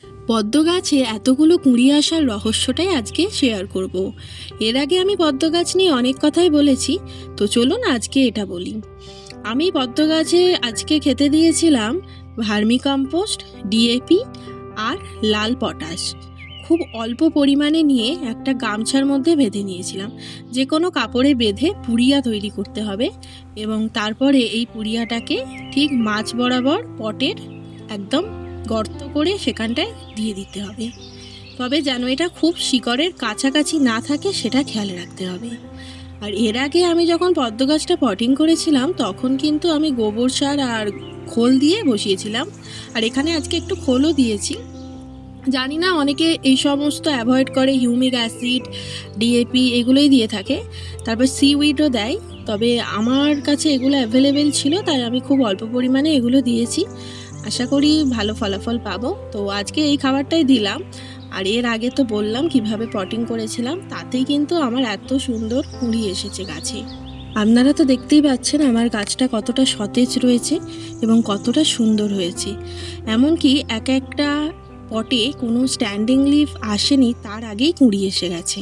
পদ্ম গাছে এতগুলো কুঁড়ি আসার রহস্যটাই আজকে শেয়ার করব। এর আগে আমি পদ্ম গাছ নিয়ে অনেক কথাই বলেছি, তো চলুন আজকে এটা বলি। আমি পদ্ম গাছে আজকে খেতে দিয়েছিলাম ভার্মি কম্পোস্ট, ডিএপি আর লাল পটাশ। খুব অল্প পরিমাণে নিয়ে একটা গামছার মধ্যে বেঁধে নিয়েছিলাম। যে কোনো কাপড়ে বেঁধে পুড়িয়া তৈরি করতে হবে এবং তারপরে এই পুড়িয়াটাকে ঠিক মাঝ বরাবর পটের একদম গর্ত করে সেখানটায় দিয়ে দিতে হবে। তবে যেন এটা খুব শিকড়ের কাছাকাছি না থাকে সেটা খেয়াল রাখতে হবে। আর এর আগে আমি যখন পদ্ম গাছটা পটিং করেছিলাম তখন কিন্তু আমি গোবর সার আর খোল দিয়ে বসিয়েছিলাম, আর এখানে আজকে একটু খোলও দিয়েছি। জানি না অনেকে এই সমস্ত অ্যাভয়েড করে, হিউমিক অ্যাসিড, ডিএপি এগুলোই দিয়ে থাকে, তারপর সিউইডও দেয়। তবে আমার কাছে এগুলো অ্যাভেলেবেল ছিল তাই আমি খুব অল্প পরিমাণে এগুলো দিয়েছি। আশা করি ভালো ফলাফল পাবো। তো আজকে এই খাবারটাই দিলাম। আর এর আগে তো বললাম কিভাবে পটিং করেছিলাম, তাতেই কিন্তু আমার এত সুন্দর কুঁড়ি এসেছে গাছে। আপনারা তো দেখতেই পাচ্ছেন আমার গাছটা কতটা সতেজ রয়েছে এবং কতটা সুন্দর হয়েছে। এমনকি একটা পটে কোনো স্ট্যান্ডিং লিফ আসেনি তার আগেই কুঁড়ি এসে গেছে।